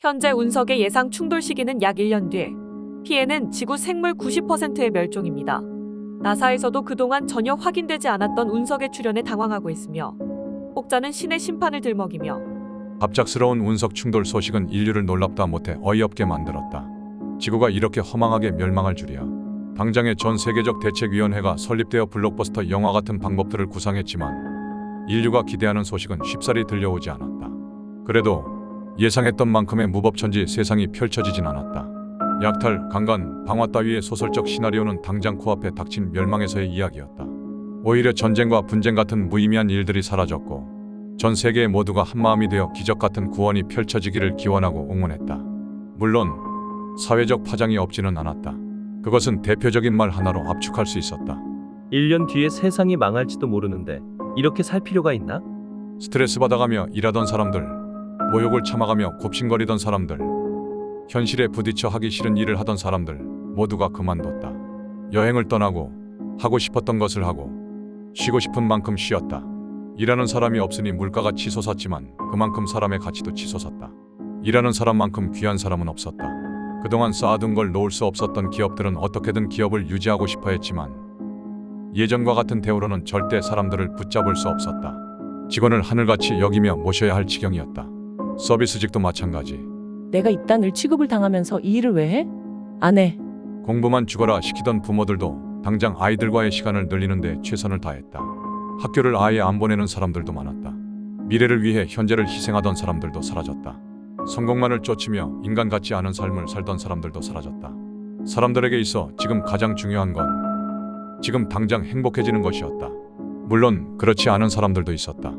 현재 운석의 예상 충돌 시기는 약 1년 뒤. 피해는 지구 생물 90%의 멸종입니다. 나사에서도 그동안 전혀 확인되지 않았던 운석의 출현에 당황하고 있으며 혹자는 신의 심판을 들먹이며 갑작스러운 운석 충돌 소식은 인류를 놀랍다 못해 어이없게 만들었다. 지구가 이렇게 허망하게 멸망할 줄이야. 당장의 전 세계적 대책위원회가 설립되어 블록버스터 영화 같은 방법들을 구상했지만 인류가 기대하는 소식은 쉽사리 들려오지 않았다. 그래도 예상했던 만큼의 무법천지 세상이 펼쳐지진 않았다. 약탈, 강간, 방화 따위의 소설적 시나리오는 당장 코앞에 닥친 멸망에서의 이야기였다. 오히려 전쟁과 분쟁 같은 무의미한 일들이 사라졌고 전 세계 모두가 한마음이 되어 기적 같은 구원이 펼쳐지기를 기원하고 응원했다. 물론 사회적 파장이 없지는 않았다. 그것은 대표적인 말 하나로 압축할 수 있었다. 1년 뒤에 세상이 망할지도 모르는데 이렇게 살 필요가 있나? 스트레스 받아가며 일하던 사람들, 모욕을 참아가며 굽신거리던 사람들, 현실에 부딪혀 하기 싫은 일을 하던 사람들 모두가 그만뒀다. 여행을 떠나고 하고 싶었던 것을 하고 쉬고 싶은 만큼 쉬었다. 일하는 사람이 없으니 물가가 치솟았지만 그만큼 사람의 가치도 치솟았다. 일하는 사람만큼 귀한 사람은 없었다. 그동안 쌓아둔 걸 놓을 수 없었던 기업들은 어떻게든 기업을 유지하고 싶어 했지만 예전과 같은 대우로는 절대 사람들을 붙잡을 수 없었다. 직원을 하늘같이 여기며 모셔야 할 지경이었다. 서비스직도 마찬가지. 내가 이딴 을 취급을 당하면서 이 일을 왜 해? 안 해. 공부만 죽어라 시키던 부모들도 당장 아이들과의 시간을 늘리는 데 최선을 다했다. 학교를 아예 안 보내는 사람들도 많았다. 미래를 위해 현재를 희생하던 사람들도 사라졌다. 성공만을 쫓으며 인간 같지 않은 삶을 살던 사람들도 사라졌다. 사람들에게 있어 지금 가장 중요한 건 지금 당장 행복해지는 것이었다. 물론 그렇지 않은 사람들도 있었다.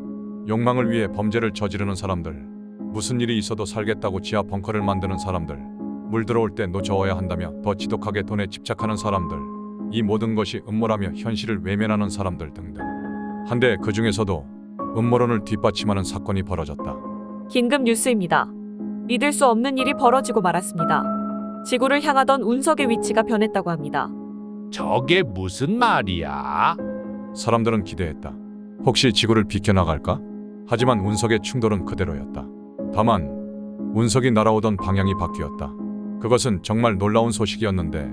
욕망을 위해 범죄를 저지르는 사람들, 무슨 일이 있어도 살겠다고 지하 벙커를 만드는 사람들, 물 들어올 때 노저어야 한다며 더 지독하게 돈에 집착하는 사람들, 이 모든 것이 음모라며 현실을 외면하는 사람들 등등. 한데 그 중에서도 음모론을 뒷받침하는 사건이 벌어졌다. 긴급 뉴스입니다. 믿을 수 없는 일이 벌어지고 말았습니다. 지구를 향하던 운석의 위치가 변했다고 합니다. 저게 무슨 말이야? 사람들은 기대했다. 혹시 지구를 비켜나갈까? 하지만 운석의 충돌은 그대로였다. 다만 운석이 날아오던 방향이 바뀌었다. 그것은 정말 놀라운 소식이었는데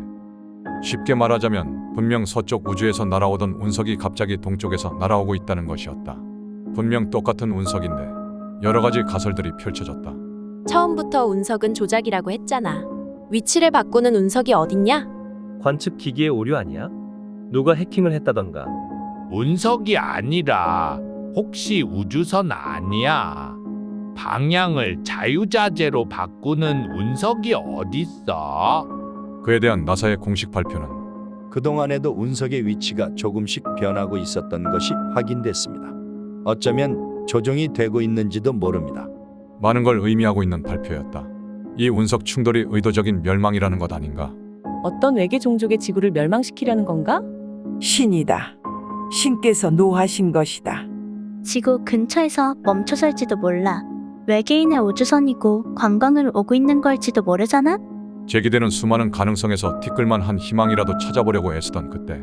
쉽게 말하자면 분명 서쪽 우주에서 날아오던 운석이 갑자기 동쪽에서 날아오고 있다는 것이었다. 분명 똑같은 운석인데 여러 가지 가설들이 펼쳐졌다. 처음부터 운석은 조작이라고 했잖아. 위치를 바꾸는 운석이 어딨냐? 관측 기기의 오류 아니야? 누가 해킹을 했다던가. 운석이 아니라 혹시 우주선 아니야? 방향을 자유자재로 바꾸는 운석이 어딨어? 그에 대한 나사의 공식 발표는 그동안에도 운석의 위치가 조금씩 변하고 있었던 것이 확인됐습니다. 어쩌면 조종이 되고 있는지도 모릅니다. 많은 걸 의미하고 있는 발표였다. 이 운석 충돌이 의도적인 멸망이라는 것 아닌가? 어떤 외계 종족의 지구를 멸망시키려는 건가? 신이다. 신께서 노하신 것이다. 지구 근처에서 멈춰설지도 몰라. 외계인의 우주선이고 관광을 오고 있는 걸지도 모르잖아? 제기되는 수많은 가능성에서 티끌만 한 희망이라도 찾아보려고 애쓰던 그때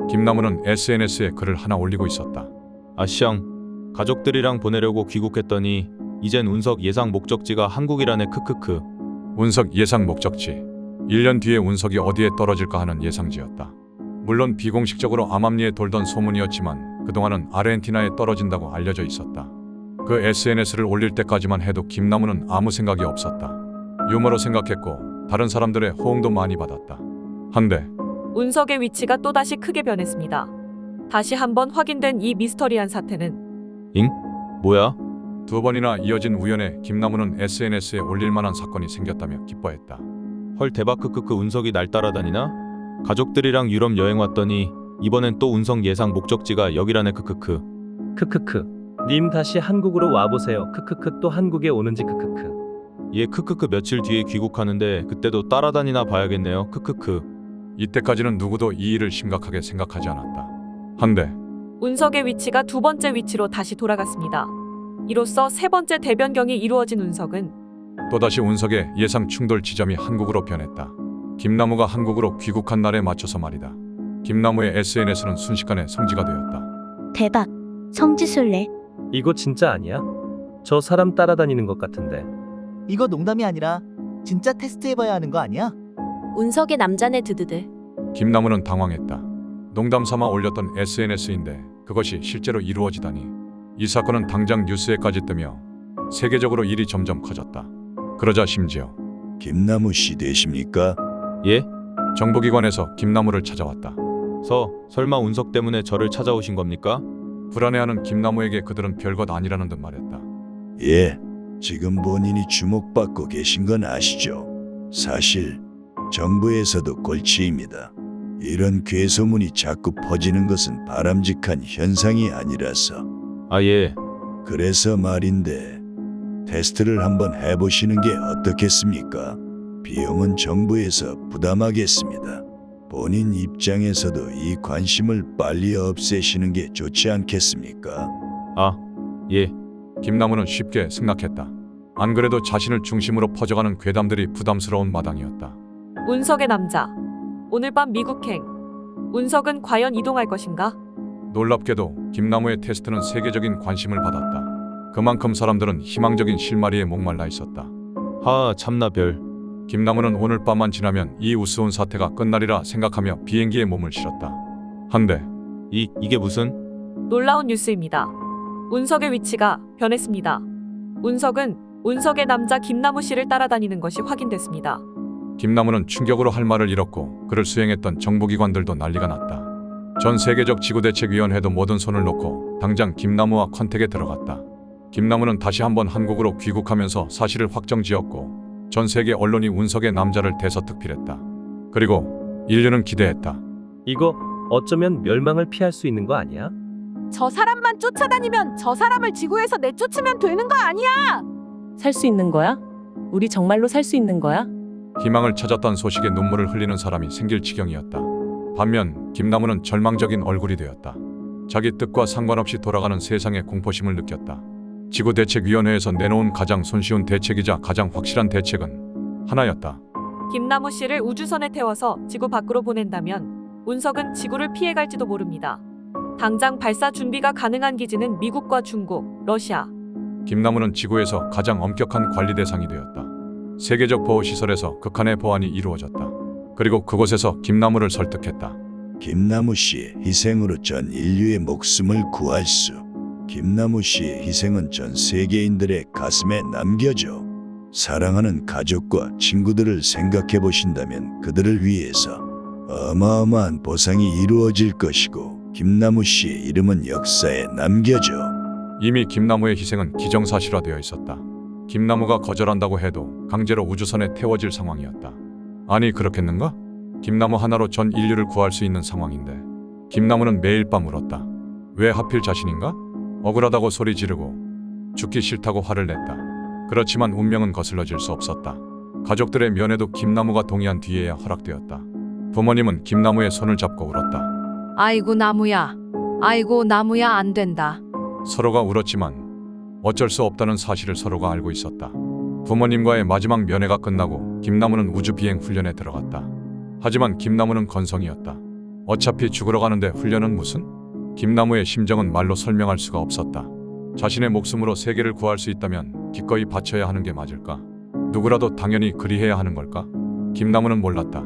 김나무는 SNS에 글을 하나 올리고 있었다. 아시앙 가족들이랑 보내려고 귀국했더니 이젠 운석 예상 목적지가 한국이라네. 크크크. 운석 예상 목적지 1년 뒤에 운석이 어디에 떨어질까 하는 예상지였다. 물론 비공식적으로 암암리에 돌던 소문이었지만 그동안은 아르헨티나에 떨어진다고 알려져 있었다. 그 SNS를 올릴 때까지만 해도 김나무는 아무 생각이 없었다. 유머로 생각했고 다른 사람들의 호응도 많이 받았다. 한데 운석의 위치가 또다시 크게 변했습니다. 다시 한번 확인된 이 미스터리한 사태는 잉? 뭐야? 2번이나 이어진 우연에 김나무는 SNS에 올릴 만한 사건이 생겼다며 기뻐했다. 헐 대박. 크크크. 운석이 날 따라다니나? 가족들이랑 유럽 여행 왔더니 이번엔 또 운석 예상 목적지가 여기라네. 크크크. 크크크. 님 다시 한국으로 와보세요. 크크크. 또 한국에 오는지 크크크. 얘 크크크 며칠 뒤에 귀국하는데 그때도 따라다니나 봐야겠네요. 크크크. 이때까지는 누구도 이 일을 심각하게 생각하지 않았다. 한데 운석의 위치가 두 번째 위치로 다시 돌아갔습니다. 이로써 세 번째 대변경이 이루어진 운석은 또다시 운석의 예상 충돌 지점이 한국으로 변했다. 김나무가 한국으로 귀국한 날에 맞춰서 말이다. 김나무의 SNS는 순식간에 성지가 되었다. 대박. 성지순례. 이거 진짜 아니야? 저 사람 따라다니는 것 같은데. 이거 농담이 아니라 진짜 테스트해봐야 하는 거 아니야? 운석의 남자네 드드드. 김나무는 당황했다. 농담 삼아 올렸던 SNS인데 그것이 실제로 이루어지다니. 이 사건은 당장 뉴스에까지 뜨며 세계적으로 일이 점점 커졌다. 그러자 심지어 김나무 씨 되십니까? 예? 정보기관에서 김나무를 찾아왔다. 설마 운석 때문에 저를 찾아오신 겁니까? 불안해하는 김나무에게 그들은 별것 아니라는 듯 말했다. 예, 지금 본인이 주목받고 계신 건 아시죠? 사실 정부에서도 골치입니다. 이런 괴소문이 자꾸 퍼지는 것은 바람직한 현상이 아니라서. 아, 예. 그래서 말인데 테스트를 한번 해보시는 게 어떻겠습니까? 비용은 정부에서 부담하겠습니다. 본인 입장에서도 이 관심을 빨리 없애시는 게 좋지 않겠습니까? 아, 예. 김나무는 쉽게 승낙했다. 안 그래도 자신을 중심으로 퍼져가는 괴담들이 부담스러운 마당이었다. 운석의 남자. 오늘 밤 미국행. 운석은 과연 이동할 것인가? 놀랍게도 김나무의 테스트는 세계적인 관심을 받았다. 그만큼 사람들은 희망적인 실마리에 목말라 있었다. 하, 참나 별. 김나무는 오늘 밤만 지나면 이 우스운 사태가 끝나리라 생각하며 비행기에 몸을 실었다. 한데 이게 무슨? 놀라운 뉴스입니다. 운석의 위치가 변했습니다. 운석은 운석의 남자 김나무 씨를 따라다니는 것이 확인됐습니다. 김나무는 충격으로 할 말을 잃었고 그를 수행했던 정부기관들도 난리가 났다. 전 세계적 지구대책위원회도 모든 손을 놓고 당장 김나무와 컨택에 들어갔다. 김나무는 다시 한번 한국으로 귀국하면서 사실을 확정지었고 전 세계 언론이 운석의 남자를 대서특필했다. 그리고 인류는 기대했다. 이거 어쩌면 멸망을 피할 수 있는 거 아니야? 저 사람만 쫓아다니면 저 사람을 지구에서 내쫓으면 되는 거 아니야? 살 수 있는 거야? 우리 정말로 살 수 있는 거야? 희망을 찾았던 소식에 눈물을 흘리는 사람이 생길 지경이었다. 반면 김나무는 절망적인 얼굴이 되었다. 자기 뜻과 상관없이 돌아가는 세상의 공포심을 느꼈다. 지구대책위원회에서 내놓은 가장 손쉬운 대책이자 가장 확실한 대책은 하나였다. 김나무 씨를 우주선에 태워서 지구 밖으로 보낸다면 운석은 지구를 피해갈지도 모릅니다. 당장 발사 준비가 가능한 기지는 미국과 중국, 러시아. 김나무는 지구에서 가장 엄격한 관리 대상이 되었다. 세계적 보호시설에서 극한의 보안이 이루어졌다. 그리고 그곳에서 김나무를 설득했다. 김나무 씨의 희생으로 전 인류의 목숨을 구할 수. 김나무 씨의 희생은 전 세계인들의 가슴에 남겨져. 사랑하는 가족과 친구들을 생각해 보신다면 그들을 위해서 어마어마한 보상이 이루어질 것이고 김나무 씨의 이름은 역사에 남겨져. 이미 김나무의 희생은 기정사실화되어 있었다. 김나무가 거절한다고 해도 강제로 우주선에 태워질 상황이었다. 아니 그렇겠는가? 김나무 하나로 전 인류를 구할 수 있는 상황인데 김나무는 매일 밤 울었다. 왜 하필 자신인가? 억울하다고 소리 지르고 죽기 싫다고 화를 냈다. 그렇지만 운명은 거슬러질 수 없었다. 가족들의 면회도 김나무가 동의한 뒤에야 허락되었다. 부모님은 김나무의 손을 잡고 울었다. 아이고 나무야. 아이고 나무야 안 된다. 서로가 울었지만 어쩔 수 없다는 사실을 서로가 알고 있었다. 부모님과의 마지막 면회가 끝나고 김나무는 우주비행 훈련에 들어갔다. 하지만 김나무는 건성이었다. 어차피 죽으러 가는데 훈련은 무슨? 김나무의 심정은 말로 설명할 수가 없었다. 자신의 목숨으로 세계를 구할 수 있다면 기꺼이 바쳐야 하는 게 맞을까? 누구라도 당연히 그리해야 하는 걸까? 김나무는 몰랐다.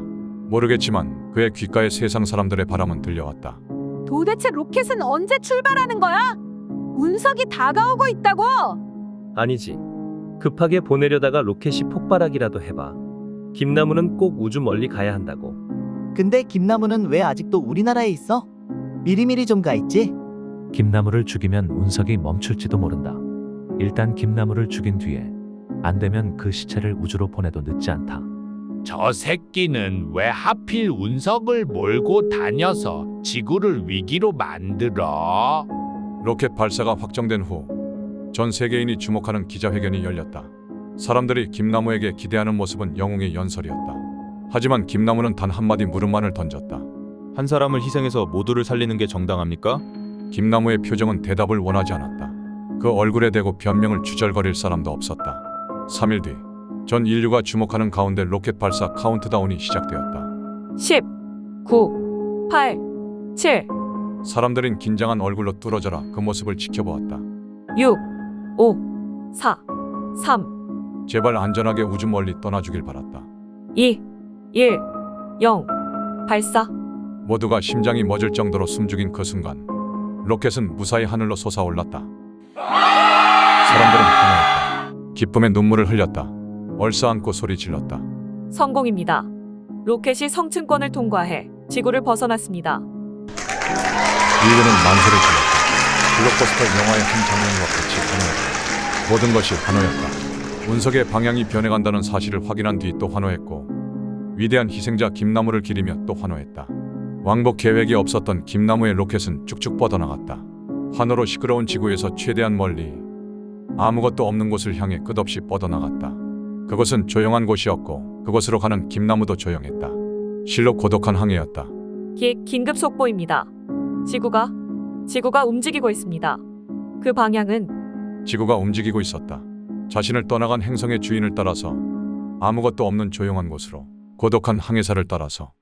모르겠지만 그의 귓가에 세상 사람들의 바람은 들려왔다. 도대체 로켓은 언제 출발하는 거야? 운석이 다가오고 있다고. 아니지. 급하게 보내려다가 로켓이 폭발하기라도 해봐. 김나무는 꼭 우주 멀리 가야 한다고. 근데 김나무는 왜 아직도 우리나라에 있어? 미리미리 좀 가 있지? 김나무를 죽이면 운석이 멈출지도 모른다. 일단 김나무를 죽인 뒤에 안 되면 그 시체를 우주로 보내도 늦지 않다. 저 새끼는 왜 하필 운석을 몰고 다녀서 지구를 위기로 만들어? 로켓 발사가 확정된 후 전 세계인이 주목하는 기자회견이 열렸다. 사람들이 김나무에게 기대하는 모습은 영웅의 연설이었다. 하지만 김나무는 단 한마디 물음만을 던졌다. 한 사람을 희생해서 모두를 살리는 게 정당합니까? 김나무의 표정은 대답을 원하지 않았다. 그 얼굴에 대고 변명을 주절거릴 사람도 없었다. 3일 뒤 전 인류가 주목하는 가운데 로켓 발사 카운트다운이 시작되었다. 10, 9, 8, 7, 사람들은 긴장한 얼굴로 뚫어져라 그 모습을 지켜보았다. 6, 5, 4, 3, 제발 안전하게 우주 멀리 떠나주길 바랐다. 2, 1, 0. 발사. 모두가 심장이 멎을 정도로 숨죽인 그 순간 로켓은 무사히 하늘로 솟아올랐다. 사람들은 환호했다. 기쁨의 눈물을 흘렸다. 얼싸안고 소리 질렀다. 성공입니다. 로켓이 성층권을 통과해 지구를 벗어났습니다. 인류는 만세를 질렀다. 블록버스터 영화의 한 장면과 같이 환호했다. 모든 것이 환호였다. 운석의 방향이 변해간다는 사실을 확인한 뒤 또 환호했고 위대한 희생자 김나무를 기리며 또 환호했다. 왕복 계획이 없었던 김나무의 로켓은 쭉쭉 뻗어나갔다. 환호로 시끄러운 지구에서 최대한 멀리 아무것도 없는 곳을 향해 끝없이 뻗어나갔다. 그곳은 조용한 곳이었고 그곳으로 가는 김나무도 조용했다. 실로 고독한 항해였다. 긴급 속보입니다. 지구가 움직이고 있습니다. 그 방향은 지구가 움직이고 있었다. 자신을 떠나간 행성의 주인을 따라서 아무것도 없는 조용한 곳으로 고독한 항해사를 따라서